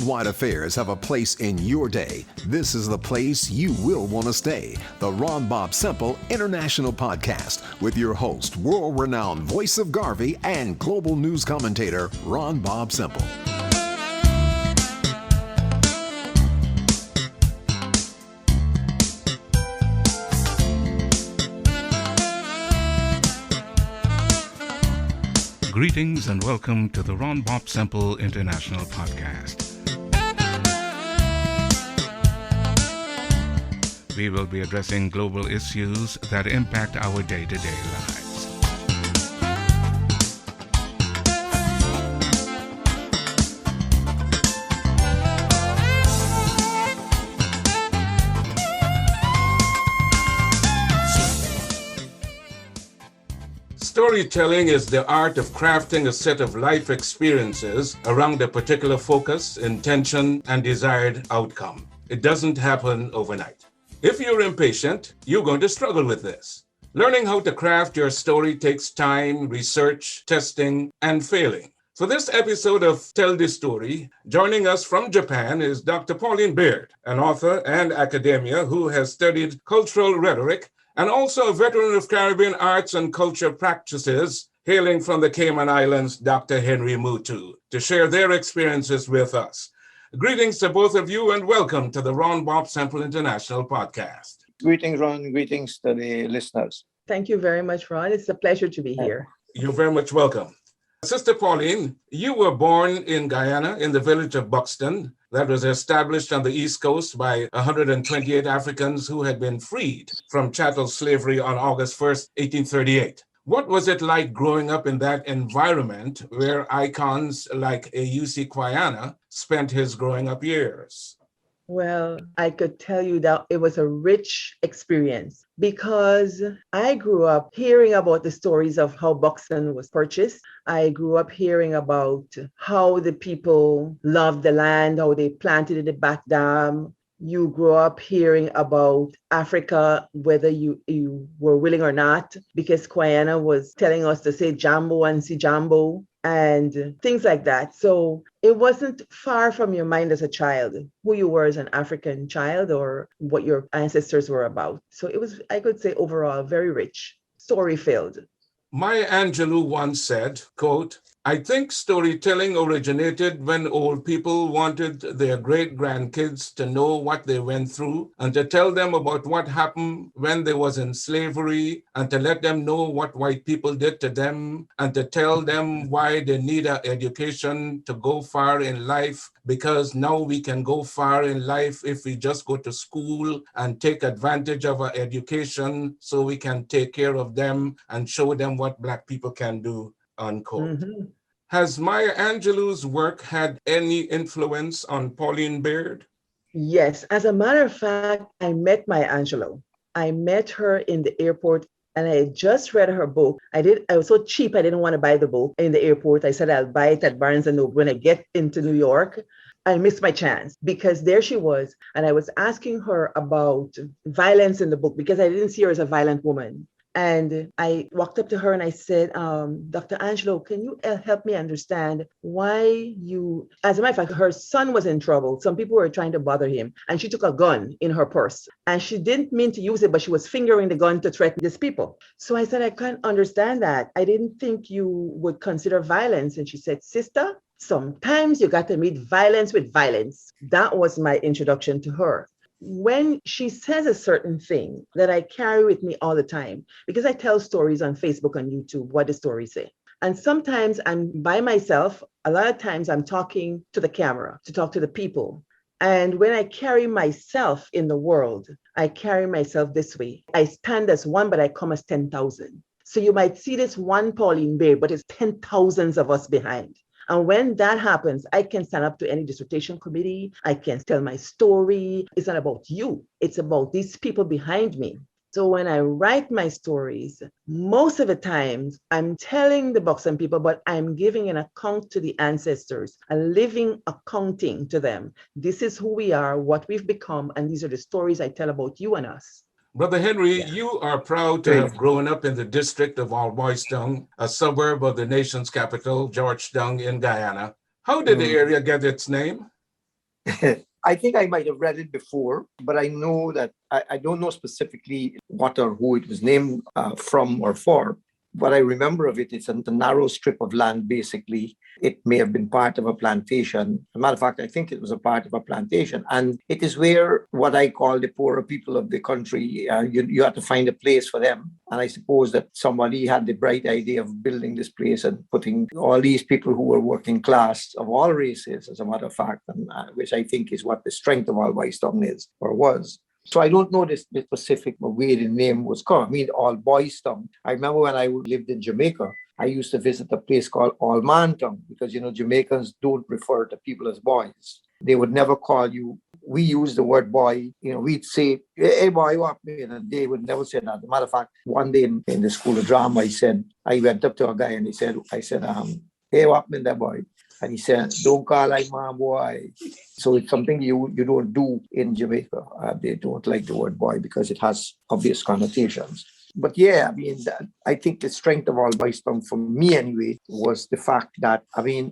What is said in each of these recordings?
worldwide affairs have a place in your day, this is the place you will want to stay. The Ron Bobb-Semple International Podcast with your host, world-renowned voice of Garvey and global news commentator, Ron Bobb-Semple. Greetings and welcome to the Ron Bobb-Semple International Podcast. We will be addressing global issues that impact our day-to-day lives. Storytelling is the art of crafting a set of life experiences around a particular focus, intention, and desired outcome. It doesn't happen overnight. If you're impatient, you're going to struggle with this. Learning how to craft your story takes time, research, testing, and failing. For this episode of Tell the Story, joining us from Japan is Dr. Pauline Baird, an author and academia who has studied cultural rhetoric and also a veteran of Caribbean arts and culture practices, hailing from the Cayman Islands, Dr. Henry Muttoo, to share their experiences with us. Greetings to both of you and welcome to the Ron Bobb-Semple International Podcast. Greetings, Ron. Greetings to the listeners. Thank you very much, Ron. It's a pleasure to be here. You're very much welcome. Sister Pauline, you were born in Guyana in the village of Buxton that was established on the East Coast by 128 Africans who had been freed from chattel slavery on August 1st, 1838. What was it like growing up in that environment where icons like A.U.C. Quayana spent his growing up years? Well, I could tell you that it was a rich experience because I grew up hearing about the stories of how Buxton was purchased. I grew up hearing about how the people loved the land, how they planted the back dam. You grew up hearing about Africa, whether you were willing or not, because Quayana was telling us to say Jambo and see Jambo and things like that. So it wasn't far from your mind as a child, who you were as an African child or what your ancestors were about. So it was, I could say overall, very rich, story-filled. Maya Angelou once said, quote, "I think storytelling originated when old people wanted their great-grandkids to know what they went through and to tell them about what happened when they was in slavery and to let them know what white people did to them and to tell them why they need an education to go far in life, because now we can go far in life if we just go to school and take advantage of our education so we can take care of them and show them what Black people can do," unquote. Mm-hmm. Has Maya Angelou's work had any influence on Pauline Baird? Yes. As a matter of fact, I met Maya Angelou. I met her in the airport and I had just read her book. I was so cheap, I didn't want to buy the book in the airport. I said, I'll buy it at Barnes & Noble when I get into New York. I missed my chance because there she was. And I was asking her about violence in the book because I didn't see her as a violent woman. And I walked up to her and I said, Dr. Angelou, can you help me understand why you, as a matter of fact, her son was in trouble. Some people were trying to bother him and she took a gun in her purse and she didn't mean to use it, but she was fingering the gun to threaten these people. So I said, I can't understand that. I didn't think you would consider violence. And she said, sister, sometimes you got to meet violence with violence. That was my introduction to her. When she says a certain thing that I carry with me all the time, because I tell stories on Facebook and YouTube, what the stories say. And sometimes I'm by myself. A lot of times I'm talking to the camera to talk to the people. And when I carry myself in the world, I carry myself this way. I stand as one, but I come as 10,000. So you might see this one Pauline Baird, but it's 10,000s of us behind. And when that happens, I can stand up to any dissertation committee. I can tell my story. It's not about you. It's about these people behind me. So when I write my stories, most of the times I'm telling the Bob-Semple people, but I'm giving an account to the ancestors, a living accounting to them. This is who we are, what we've become, and these are the stories I tell about you and us. Brother Henry, you are proud to have grown up in the district of Bobb-Semple, a suburb of the nation's capital, Georgetown in Guyana. How did the area get its name? I think I might have read it before, but I know that I don't know specifically what or who it was named from or for. What I remember of it, it's a narrow strip of land, basically. It may have been part of a plantation. As a matter of fact, I think it was a part of a plantation. And it is where what I call the poorer people of the country, you have to find a place for them. And I suppose that somebody had the bright idea of building this place and putting all these people who were working class of all races, as a matter of fact, and, which I think is what the strength of All Boys Town is or was. So I don't know the specific way the name was called. I mean, All Boys Town. I remember when I lived in Jamaica, I used to visit a place called All Man Town because, Jamaicans don't refer to people as boys. They would never call you. We use the word boy. We'd say, hey, boy, you up me? And they would never say that. As a matter of fact, one day in the School of Drama, I went up to a guy and I said, hey, what me, that boy? And he said, don't call like my boy. So it's something you don't do in Jamaica. They don't like the word boy because it has obvious connotations. But yeah, I mean, I think the strength of All Boys Town for me anyway was the fact that,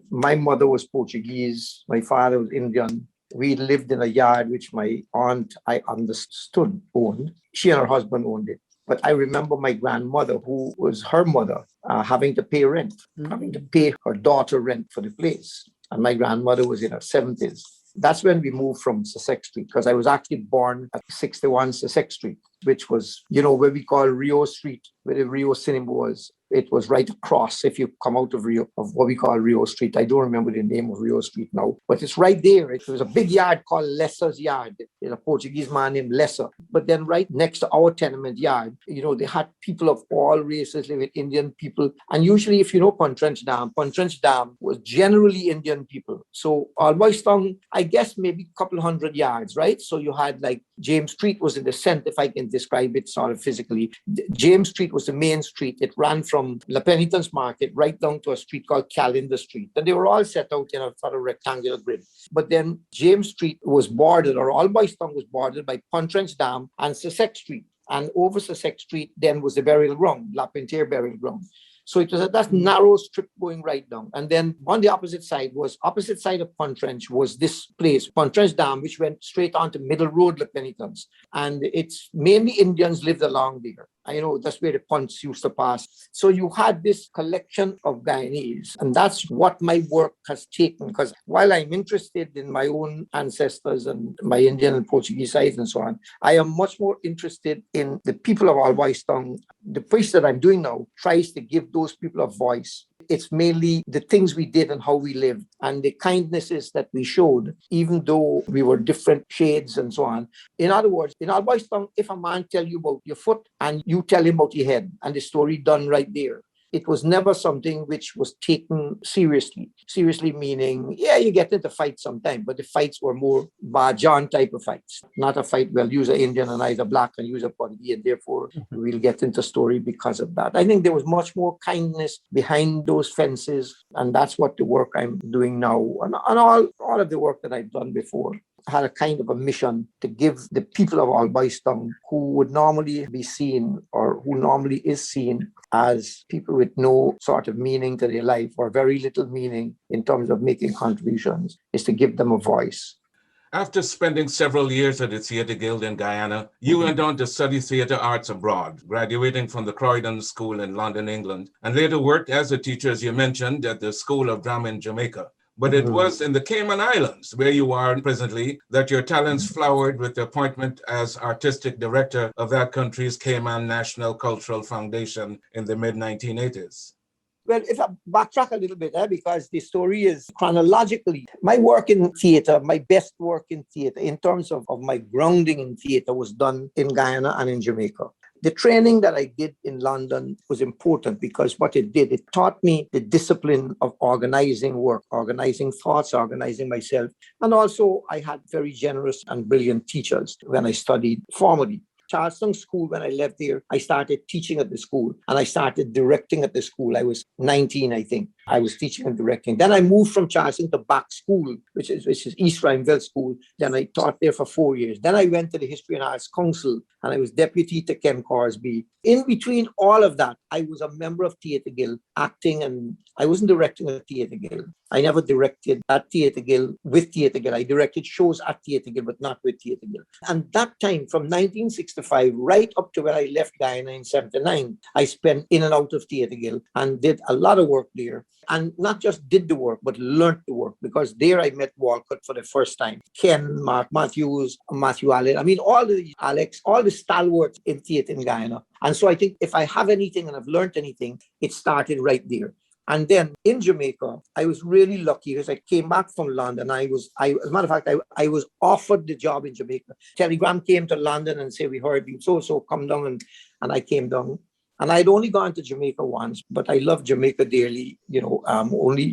my mother was Portuguese, my father was Indian. We lived in a yard which my aunt, I understood, owned. She and her husband owned it. But I remember my grandmother, who was her mother, having to pay rent, having to pay her daughter rent for the place. And my grandmother was in her 70s. That's when we moved from Sussex Street, because I was actually born at 61 Sussex Street, which was, where we call Rio Street, where the Rio Cinema was. It was right across if you come out of Rio, of what we call Rio Street. I don't remember the name of Rio Street now, but it's right there. It was a big yard called Lesser's Yard. There's a Portuguese man named Lesser. But then right next to our tenement yard, they had people of all races living, Indian people. And usually, if you know Pontrench Dam was generally Indian people. So All Boys Town, I guess maybe a couple hundred yards, right? So you had like James Street was in the center, if I can describe it sort of physically. James Street was the main street. It ran from La Penitence Market right down to a street called Calendar Street. And they were all set out in a sort of rectangular grid. But then James Street was bordered, or All Boys Town was bordered by Pontrench Dam and Sussex Street. And over Sussex Street then was the burial ground, La Pintier burial ground. So it was that narrow strip going right down. And then on the opposite side of Pontrench was this place, Pontrench Dam, which went straight onto Middle Road, La Penitence. And it's mainly Indians lived along there. I know that's where the punts used to pass. So you had this collection of Guyanese. And that's what my work has taken. Because while I'm interested in my own ancestors and my Indian and Portuguese sides and so on, I am much more interested in the people of All Boys Town. The piece that I'm doing now tries to give those people a voice. It's mainly the things we did and how we lived and the kindnesses that we showed, even though we were different shades and so on. In other words, in All Boys Town, if a man tell you about your foot and you tell him about your head and the story done right there, it was never something which was taken seriously. Seriously meaning, yeah, you get into fights sometime, but the fights were more Bajan type of fights. Not a fight, well, use an Indian and either black and use a Portuguese, and therefore we'll get into story because of that. I think there was much more kindness behind those fences, and that's what the work I'm doing now, and all of the work that I've done before had a kind of a mission to give the people of All Boys Town, who would normally be seen or who normally is seen as people with no sort of meaning to their life or very little meaning in terms of making contributions, is to give them a voice. After spending several years at the Theatre Guild in Guyana, you went on to study theatre arts abroad, graduating from the Croydon School in London, England, and later worked as a teacher, as you mentioned, at the School of Drama in Jamaica. But it was in the Cayman Islands, where you are presently, that your talents flowered with the appointment as artistic director of that country's Cayman National Cultural Foundation in the mid-1980s. Well, if I backtrack a little bit, because the story is chronologically, my work in theatre, my best work in theatre, in terms of my grounding in theatre, was done in Guyana and in Jamaica. The training that I did in London was important because what it did, it taught me the discipline of organizing work, organizing thoughts, organizing myself. And also I had very generous and brilliant teachers when I studied formally. Charleston School, when I left there, I started teaching at the school and I started directing at the school. I was 19, I think. I was teaching and directing. Then I moved from Charleston to Bach School, which is East Rhineville School. Then I taught there for 4 years. Then I went to the History and Arts Council, and I was deputy to Ken Corsby. In between all of that, I was a member of Theatre Guild, acting, and I wasn't directing a Theatre Guild. I never directed at Theatre Guild with Theatre Guild. I directed shows at Theatre Guild, but not with Theatre Guild. And that time, from 1965 right up to when I left Guyana in 79, I spent in and out of Theatre Guild and did a lot of work there. And not just did the work, but learned the work, because there I met Walcott for the first time. Ken, Mark Matthews, Matthew Allen. I mean, all the stalwarts in theatre in Guyana. And so I think if I have anything and I've learned anything, it started right there. And then in Jamaica, I was really lucky because I came back from London. As a matter of fact, I was offered the job in Jamaica. Telegram came to London and said, we heard you, so come down. And I came down. And I'd only gone to Jamaica once, but I love Jamaica dearly,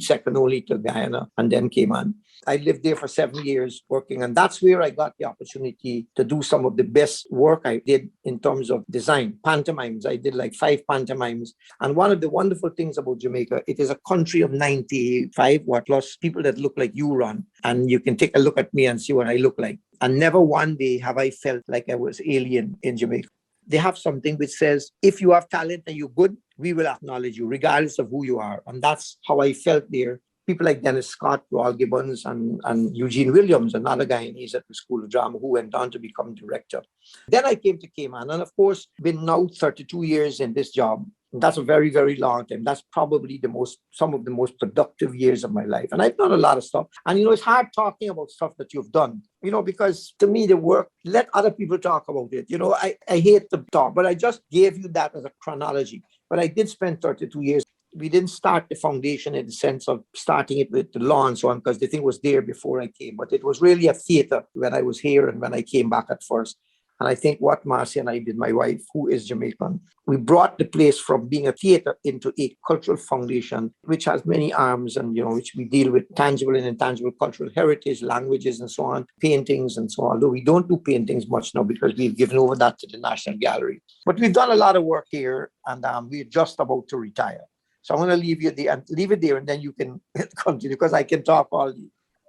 second only to Guyana and then Cayman. I lived there for 7 years working, and that's where I got the opportunity to do some of the best work I did in terms of design. Pantomimes, I did like 5 pantomimes. And one of the wonderful things about Jamaica, it is a country of 95 plus people that look like you, Ron. And you can take a look at me and see what I look like. And never one day have I felt like I was alien in Jamaica. They have something which says, if you have talent and you're good, we will acknowledge you regardless of who you are. And that's how I felt there. People like Dennis Scott, Roald Gibbons, and Eugene Williams, another Guyanese at the School of Drama who went on to become director. Then I came to Cayman, and of course, been now 32 years in this job. That's a very, very long time. That's probably some of the most productive years of my life. And I've done a lot of stuff. And, it's hard talking about stuff that you've done, because to me, the work, let other people talk about it. I hate to talk, but I just gave you that as a chronology. But I did spend 32 years. We didn't start the foundation in the sense of starting it with the law and so on, because the thing was there before I came. But it was really a theater when I was here and when I came back at first. And I think what Marcy and I did, my wife, who is Jamaican, we brought the place from being a theater into a cultural foundation, which has many arms and, which we deal with tangible and intangible cultural heritage, languages and so on, paintings and so on. Although we don't do paintings much now because we've given over that to the National Gallery. But we've done a lot of work here, and we're just about to retire. So I'm going to leave it there, and then you can continue, because I can talk all day.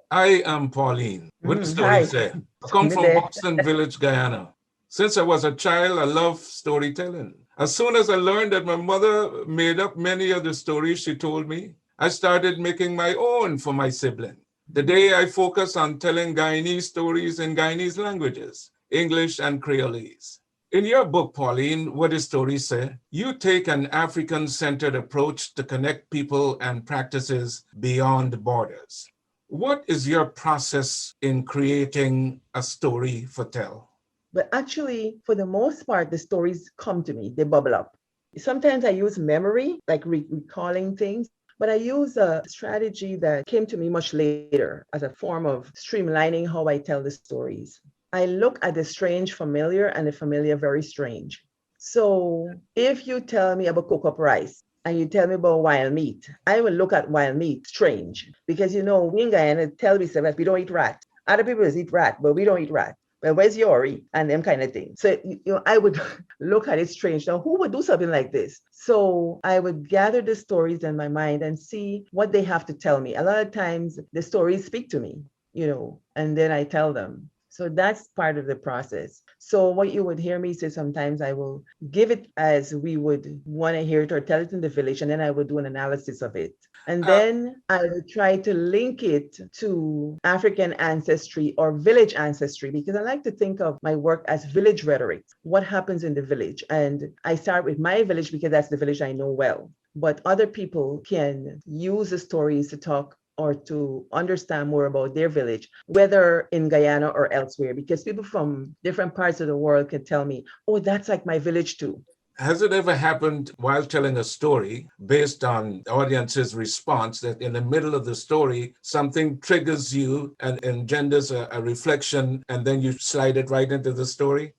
I am Pauline. What the story say? I come from Boston Village, Guyana. Since I was a child, I love storytelling. As soon as I learned that my mother made up many of the stories she told me, I started making my own for my sibling. Today, I focus on telling Guyanese stories in Guyanese languages, English and Creolese. In your book, Pauline, What the Story Say, you take an African-centered approach to connect people and practices beyond borders. What is your process in creating a story for tell? But actually, for the most part, the stories come to me, they bubble up. Sometimes I use memory, like recalling things, but I use a strategy that came to me much later as a form of streamlining how I tell the stories. I look at the strange familiar and the familiar very strange. So if you tell me about cook up rice and you tell me about wild meat, I will look at wild meat strange, because we in Guyana tell me that we don't eat rat. Other people eat rat, but we don't eat rat. Well, where's Yori? And them kind of things. So, I would look at it strange. Now, who would do something like this? So I would gather the stories in my mind and see what they have to tell me. A lot of times the stories speak to me, and then I tell them. So that's part of the process. So what you would hear me say sometimes, I will give it as we would want to hear it or tell it in the village, and then I would do an analysis of it. And then I would try to link it to African ancestry or village ancestry, because I like to think of my work as village rhetoric. What happens in the village? And I start with my village because that's the village I know well. But other people can use the stories to talk or to understand more about their village, whether in Guyana or elsewhere, because people from different parts of the world can tell me, oh, that's like my village too. Has it ever happened while telling a story based on the audience's response that in the middle of the story, something triggers you and engenders a reflection, and then you slide it right into the story?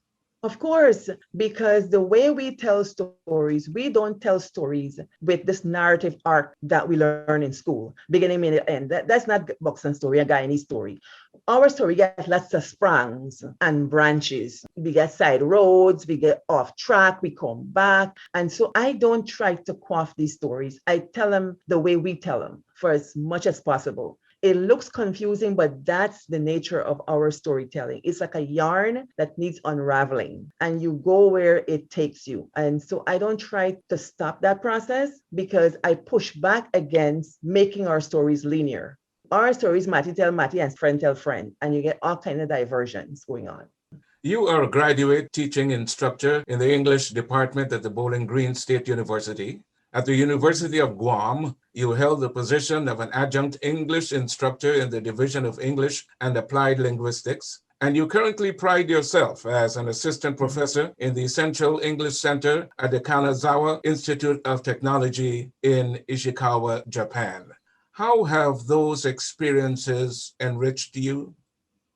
Of course, because the way we tell stories, we don't tell stories with this narrative arc that we learn in school, beginning, middle, end. That's not Buxton story, a Guyanese story. our story gets lots of sprangs and branches. We get side roads, we get off track, we come back. And so I don't try to quaff these stories. I tell them the way we tell them for as much as possible. It looks confusing, but that's the nature of our storytelling. It's like a yarn that needs unraveling, and you go where it takes you. And so I don't try to stop that process because I push back against making our stories linear. Our stories, Matty tell Matty and friend tell friend, and you get all kinds of diversions going on. You are a graduate teaching instructor in the English department at the Bowling Green State University. At the University of Guam, you held the position of an adjunct English instructor in the Division of English and Applied Linguistics, and you currently pride yourself as an assistant professor in the Central English Center at the Kanazawa Institute of Technology in Ishikawa, Japan. How have those experiences enriched you?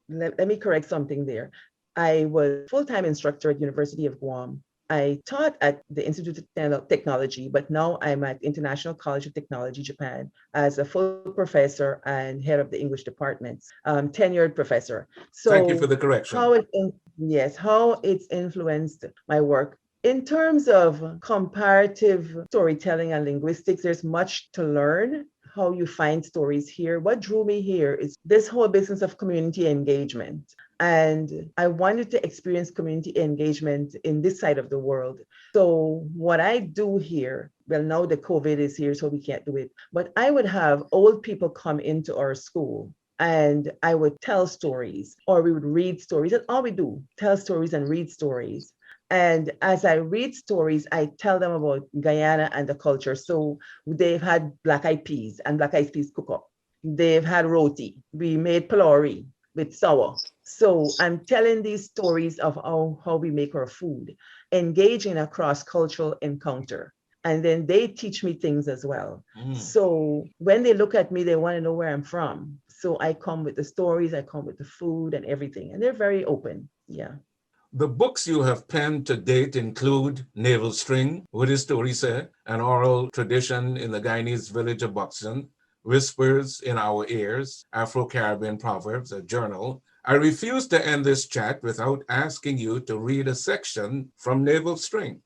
Let me correct something there. I was a full-time instructor at University of Guam. I taught at the Institute of Technology, but now I'm at International College of Technology, Japan, as a full professor and head of the English department, tenured professor. So thank you for the correction. How it's influenced my work. In terms of comparative storytelling and linguistics, there's much to learn. How you find stories here. What drew me here is this whole business of community engagement. And I wanted to experience community engagement in this side of the world. So what I do here, well, now the COVID is here, so we can't do it, but I would have old people come into our school and I would tell stories, or we would read stories. That's all we do, tell stories and read stories. And as I read stories, I tell them about Guyana and the culture. So they've had black eyed peas and black eyed peas cook up. They've had roti. We made pilori with sour. So I'm telling these stories of how we make our food, engaging in a cross-cultural encounter. And then they teach me things as well. So when they look at me, they want to know where I'm from. So I come with the stories, I come with the food and everything. And they're very open. Yeah. The books you have penned to date include Navel String, What is Torisa, an oral tradition in the Guyanese village of Buxton, Whispers in Our Ears, Afro-Caribbean Proverbs, a journal. I refuse to end this chat without asking you to read a section from Navel String.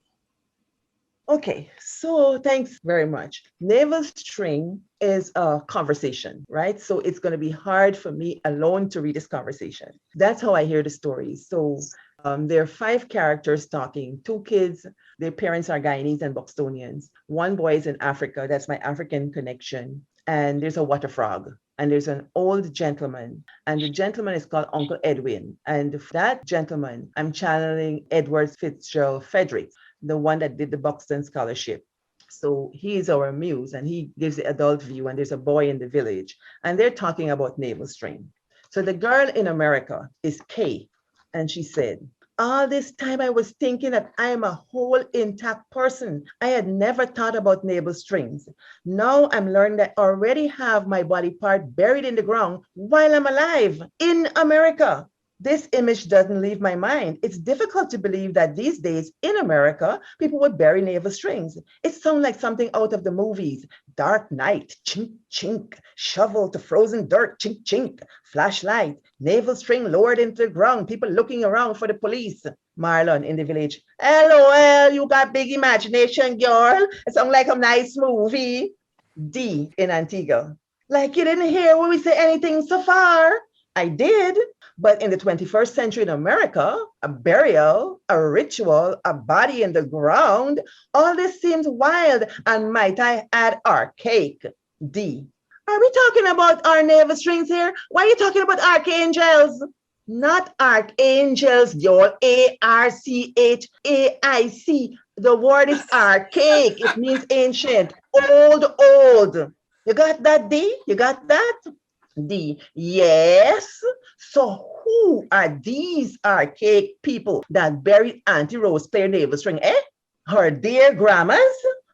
Okay, so thanks very much. Navel String is a conversation, right? So it's going to be hard for me alone to read this conversation. That's how I hear the stories. So there are 5 characters talking, 2 kids, their parents are Guyanese and Buxtonians. 1 boy is in Africa, that's my African connection. And there's a water frog, and there's an old gentleman, and the gentleman is called Uncle Edwin. And that gentleman, I'm channeling Edward Fitzgerald Frederick, the one that did the Buxton Scholarship. So he is our muse, and he gives the adult view, and there's a boy in the village, and they're talking about Navel String. So the girl in America is Kay, and she said, all this time I was thinking that I am a whole intact person. I had never thought about navel strings. Now I'm learning that I already have my body part buried in the ground while I'm alive in America. This image doesn't leave my mind. It's difficult to believe that these days in America, people would bury navel strings. It sounds like something out of the movies. Dark night, chink, chink, shovel to frozen dirt, chink, chink, flashlight, navel string lowered into the ground, people looking around for the police. Marlon in the village, LOL, you got big imagination, girl. It sounds like a nice movie. D in Antigua, like you didn't hear when we say anything so far. I did, but in the 21st century in America, a burial, a ritual, a body in the ground, all this seems wild and might I add archaic. D. Are we talking about our navel strings here? Why are you talking about archangels? Not archangels, y'all. ARCHAIC. The word is archaic. It means ancient, old. You got that, D? You got that? D. Yes. So who are these archaic people that buried Auntie Rose player navel string, eh? Her dear grandmas?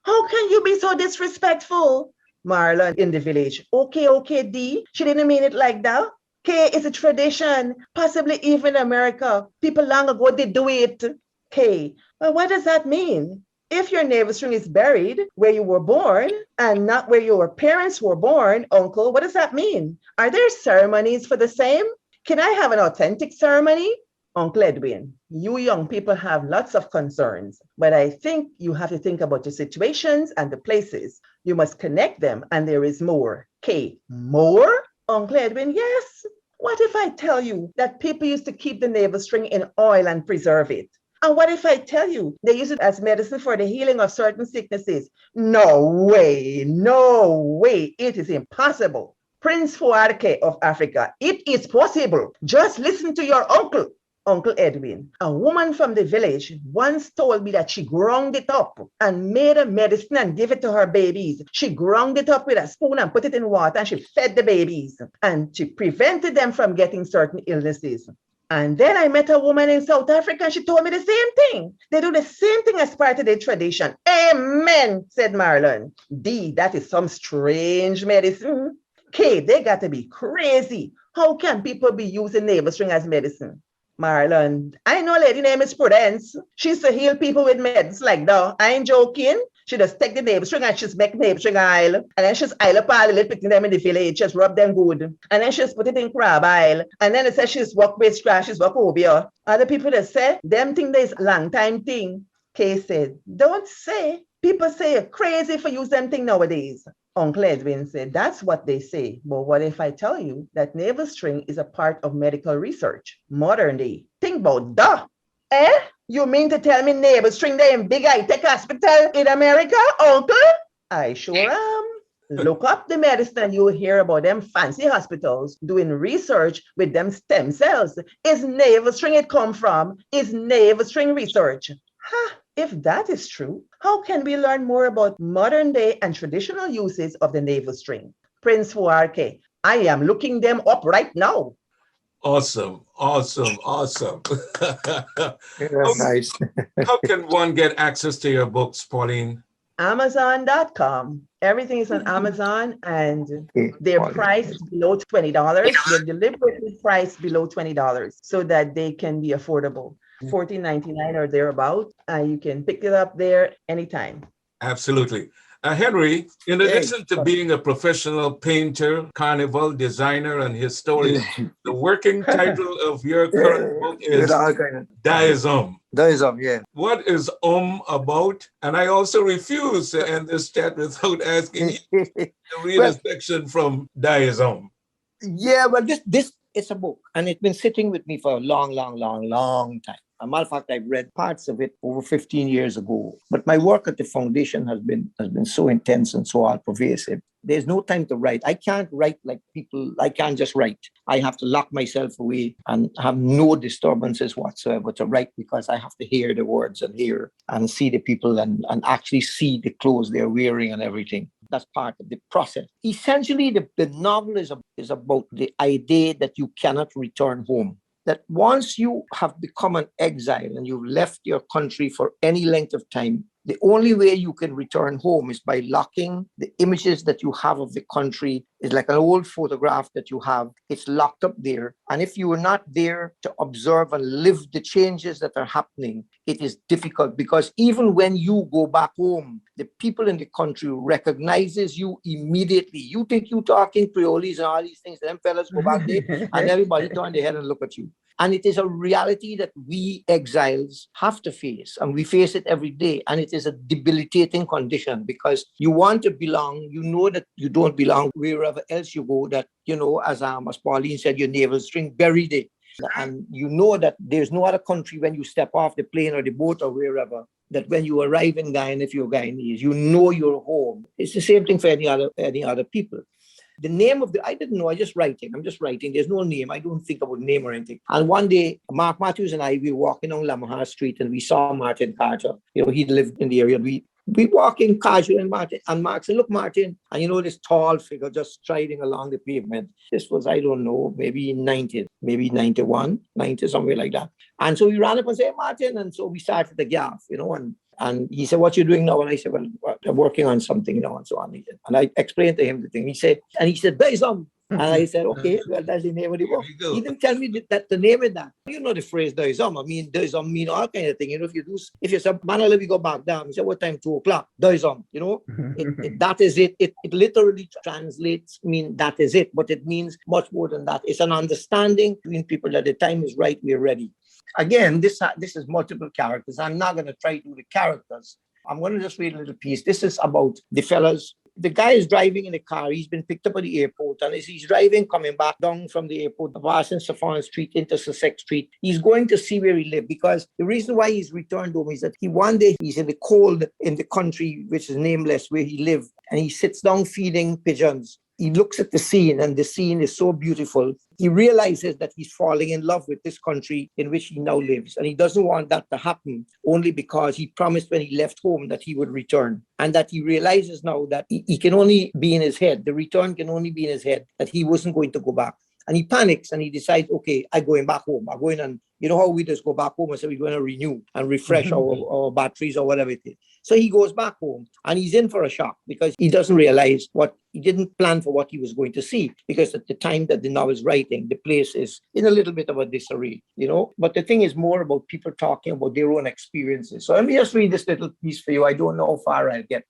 How can you be so disrespectful? Marlon in the village. Okay, D. She didn't mean it like that. K is a tradition, possibly even in America. People long ago did do it. K. Well, what does that mean? If your navel string is buried where you were born and not where your parents were born, uncle, what does that mean? Are there ceremonies for the same? Can I have an authentic ceremony? Uncle Edwin, you young people have lots of concerns, but I think you have to think about your situations and the places. You must connect them, and there is more. K, more? Uncle Edwin, yes. What if I tell you that people used to keep the navel string in oil and preserve it? And what if I tell you they use it as medicine for the healing of certain sicknesses? No way, no way. It is impossible. Prince Fuarke of Africa, it is possible. Just listen to your uncle. Uncle Edwin, a woman from the village once told me that she ground it up and made a medicine and gave it to her babies. She ground it up with a spoon and put it in water and she fed the babies and she prevented them from getting certain illnesses. And then I met a woman in South Africa and she told me the same thing. They do the same thing as part of their tradition. Amen, said Marlon. D, that is some strange medicine. K, they got to be crazy. How can people be using navel string as medicine? Marlon, I know a lady named is Prudence. She used to heal people with meds like that. I ain't joking. She just take the navel string and she's make navel string oil. And then she's oil up all the little picking them in the village. Just rub them good. And then she's put it in crab oil. And then it says she's walk with scratch, she's walk over here. Other people that say, them think there's a long time thing. Kay said, don't say. People say you're crazy for use them thing nowadays. Uncle Edwin said, that's what they say. But what if I tell you that navel string is a part of medical research, modern day? Think about that. Eh? You mean to tell me navel string they in big high-tech hospital in America, uncle? I sure am. Look up the medicine and you'll hear about them fancy hospitals doing research with them stem cells. Is navel string it come from? Is navel string research? Ha! If that is true, how can we learn more about modern day and traditional uses of the navel string? Prince Fuarke, I am looking them up right now. Awesome. Nice. How can one get access to your books, Pauline? Amazon.com. Everything is on Amazon and Okay, they're Pauline. priced below $20. They're deliberately priced below $20 so that they can be affordable. $14.99 or thereabout. You can pick it up there anytime. Absolutely. Henry, in addition to being a professional painter, carnival designer, and historian, the working title of your current book is Daism. Daism, yeah. What is about? And I also refuse to end this chat without asking you to read a section from Daism. Yeah, well, this it's a book, and it's been sitting with me for a long time. As a matter of fact, I've read parts of it over 15 years ago. But my work at the foundation has been so intense and so all pervasive. There's no time to write. I can't write like people. I can't just write. I have to lock myself away and have no disturbances whatsoever to write, because I have to hear the words and hear and see the people and actually see the clothes they're wearing and everything. That's part of the process. Essentially, the novel is about the idea that you cannot return home. That once you have become an exile and you've left your country for any length of time, the only way you can return home is by locking the images that you have of the country. It's like an old photograph that you have. It's locked up there. And if you are not there to observe and live the changes that are happening, it is difficult, because even when you go back home, the people in the country recognizes you immediately. You think you talking Creoles and all these things, them fellas go back there and everybody turn their head and look at you. And it is a reality that we exiles have to face, and we face it every day. And it is a debilitating condition, because you want to belong. You know that you don't belong wherever else you go, that, you know, as Pauline said, your navel string buried it. And you know that there's no other country when you step off the plane or the boat or wherever, that when you arrive in Guyana, if you're Guyanese, you know you're home. It's the same thing for any other people. The name of I didn't know, I'm just writing. There's no name. I don't think about name or anything. And one day, Mark Matthews and I, we were walking on Lamahar Street and we saw Martin Carter. You know, he lived in the area. We walking casual, and Mark said, look, Martin. And you know, this tall figure just striding along the pavement. This was, I don't know, maybe 90, maybe 91, 90, somewhere like that. And so we ran up and said, Martin. And so we started the gaff, you know, and he said, what you doing now? And I said, well, I'm working on something, you know, and so on. And I explained to him the thing. He said, Daism. And I said, okay, well, that's the name of the book. He didn't tell me that the name of that. You know the phrase "Doizom." I mean, Doizom mean all kind of thing. You know, if you say, man, let me go back down. You say, what time? 2:00. Doizom. You know, that is it. It literally translates, mean that is it. But it means much more than that. It's an understanding between people that the time is right, we're ready. Again, this is multiple characters. I'm not going to try to do the characters. I'm going to just read a little piece. This is about the fellas. The guy is driving in a car. He's been picked up at the airport. And as he's driving, coming back down from the airport, passing Safon Street into Sussex Street, he's going to see where he lives. Because the reason why he's returned home is that one day he's in the cold in the country, which is nameless, where he lived. And he sits down feeding pigeons. He looks at the scene, and the scene is so beautiful. He realizes that he's falling in love with this country in which he now lives. And he doesn't want that to happen, only because he promised when he left home that he would return. And that he realizes now that he can only be in his head. The return can only be in his head, that he wasn't going to go back. And he panics and he decides, okay, I'm going back home. I'm going, and you know how we just go back home and say we're going to renew and refresh our batteries or whatever it is. So he goes back home and he's in for a shock because he doesn't realize he didn't plan for what he was going to see. Because at the time that the novel is writing, the place is in a little bit of a disarray, you know. But the thing is more about people talking about their own experiences. So let me just read this little piece for you. I don't know how far I'll get.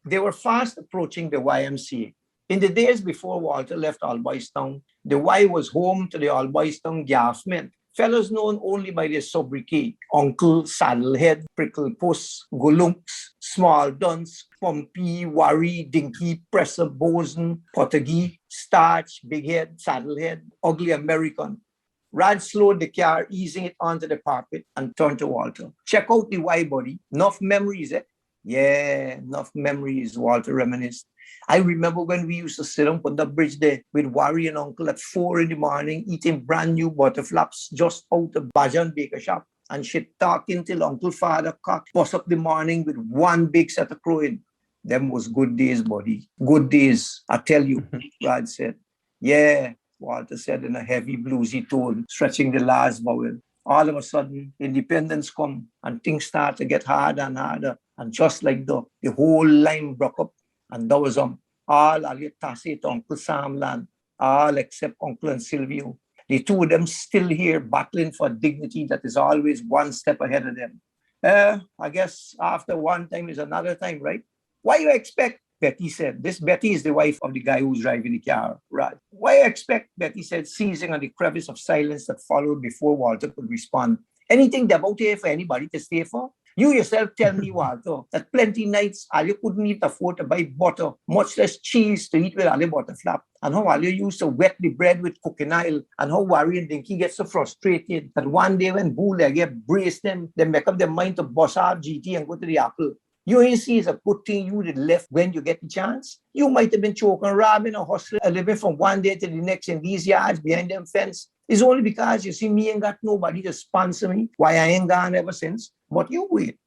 They were fast approaching the YMCA. In the days before Walter left Alboystown, the Y was home to the Alboystown Gaffmen, fellows known only by their sobriquet: Uncle, Saddlehead, Prickle Puss, Golunks, Small Dunce, Pumpy, Worry, Dinky, Presser, Bosun, Potagee, Starch, Big Head, Saddlehead, Ugly American. Rad slowed the car, easing it onto the parapet, and turned to Walter. Check out the Y body. Enough memories, eh? Yeah, enough memories, Walter reminisced. I remember when we used to sit on the bridge there with Worry and Uncle at 4 a.m, eating brand new butterflaps just out of Bajan Baker shop. And she'd talking till Uncle Father Cock bust up the morning with one big set of crowing. Them was good days, buddy. Good days, I tell you, Rad said. Yeah, Walter said in a heavy bluesy tone, stretching the last vowel. All of a sudden, independence come and things start to get harder and harder. And just like the whole line broke up. And that was all Aliatase to Uncle Sam land, all except Uncle and Silvio. The two of them still here battling for dignity that is always one step ahead of them. I guess after one time is another time, right? Why you expect? Betty said. This Betty is the wife of the guy who's driving the car, right? Why you expect? Betty said, seizing on the crevice of silence that followed before Walter could respond. Anything about here for anybody to stay for? You yourself tell me, Walter, that plenty nights you couldn't even afford to buy butter, much less cheese to eat with all the butterflap. And how you used to wet the bread with cooking oil, and how Worry and Dinky get so frustrated that one day when Bull get braced them, they make up their mind to bust out GT and go to the Apple. You ain't see it's a good thing you did left when you get the chance. You might have been choking, robbing, or hustling, or living from one day to the next in these yards behind them fence. It's only because you see me ain't got nobody to sponsor me, why I ain't gone ever since. But you wait.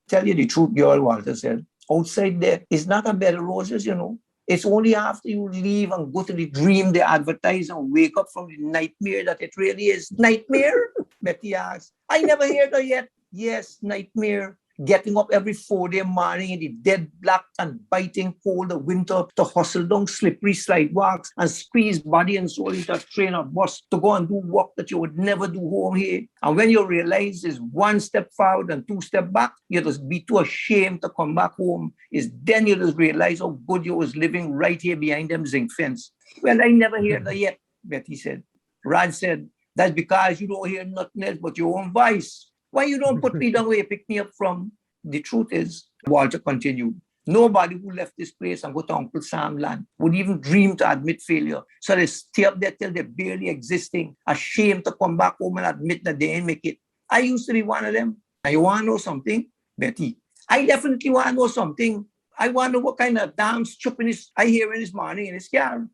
Tell you the truth, girl, Walter said. Outside there is not a bed of roses, you know. It's only after you leave and go to the dream they advertise and wake up from the nightmare that it really is. Nightmare? Betty asked. I never heard her yet. Yes, nightmare. Getting up every 4-day morning in the dead black and biting cold of winter to hustle down slippery sidewalks and squeeze body and soul into a train or bus to go and do work that you would never do home here. And when you realize it's one step forward and 2 steps back, you just be too ashamed to come back home. Is then you just realize how good you was living right here behind them zinc fence. Well, I never heard that yet, Betty said. Rad said, that's because you don't hear nothing else but your own voice. Why you don't put me down where you pick me up from? The truth is, Walter continued, nobody who left this place and go to Uncle Sam land would even dream to admit failure. So they stay up there till they're barely existing, ashamed to come back home and admit that they ain't make it. I used to be one of them. Now you want to know something, Betty? I definitely want to know something. I wonder what kind of damn stupidness I hear in this morning in his car.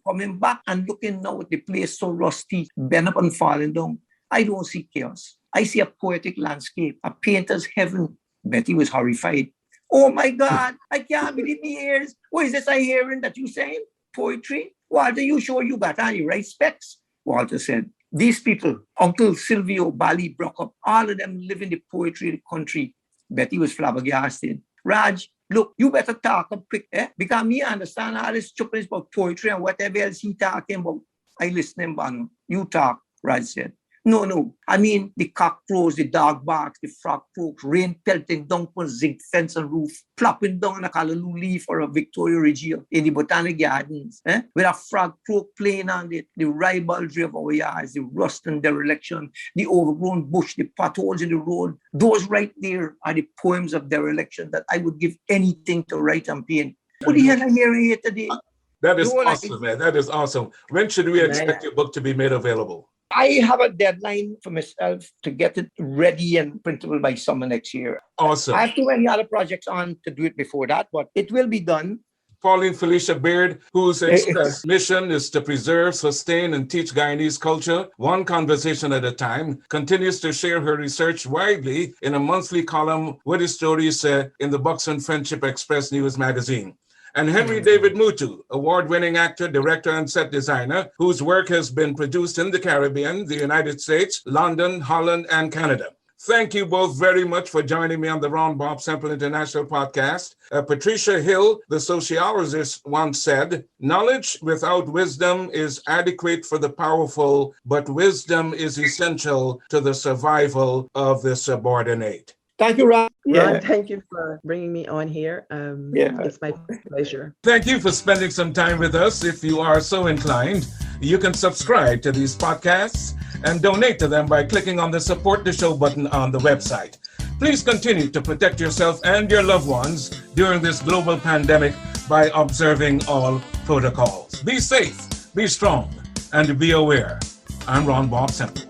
Coming back and looking now at the place so rusty, bent up and falling down. I don't see chaos. I see a poetic landscape, a painter's heaven. Betty was horrified. Oh my God, I can't believe my ears. What is this I hearing that you saying? Poetry? Walter, you sure you got on your right specs? Walter said, these people, Uncle Silvio, Bali, Brockup, all of them live in the poetry of the country. Betty was flabbergasted. Raj, look, you better talk up quick, because me understand all this chupping about poetry and whatever else he talking about. I listen, Banu. You talk, Raj said. No. I mean, the cock crows, the dog barks, the frog croaks, rain pelting down on zinc fence and roof, plopping down a callaloo leaf or a Victoria Regia in the Botanic Gardens, with a frog croak playing on it, the ribaldry of our yards, the rust and dereliction, the overgrown bush, the potholes in the road. Those right there are the poems of dereliction that I would give anything to write and paint. What the hell I'm hearing here today? That is awesome, man. That is awesome. When should we expect your book to be made available? I have a deadline for myself to get it ready and printable by summer next year. Awesome. I have too many other projects on to do it before that, but it will be done. Pauline Felicia Baird, whose express mission is to preserve, sustain, and teach Guyanese culture, one conversation at a time, continues to share her research widely in a monthly column, What is Stories in the Buxton Friendship Express News magazine. And Henry David Muttoo, award-winning actor, director, and set designer, whose work has been produced in the Caribbean, the United States, London, Holland, and Canada. Thank you both very much for joining me on the Ron Bobb-Semple International Podcast. Patricia Hill, the sociologist, once said, "Knowledge without wisdom is adequate for the powerful, but wisdom is essential to the survival of the subordinate." Thank you, Ron. Ron, thank you for bringing me on here. It's my pleasure. Thank you for spending some time with us. If you are so inclined, you can subscribe to these podcasts and donate to them by clicking on the Support the Show button on the website. Please continue to protect yourself and your loved ones during this global pandemic by observing all protocols. Be safe, be strong, and be aware. I'm Ron Bobb-Semple.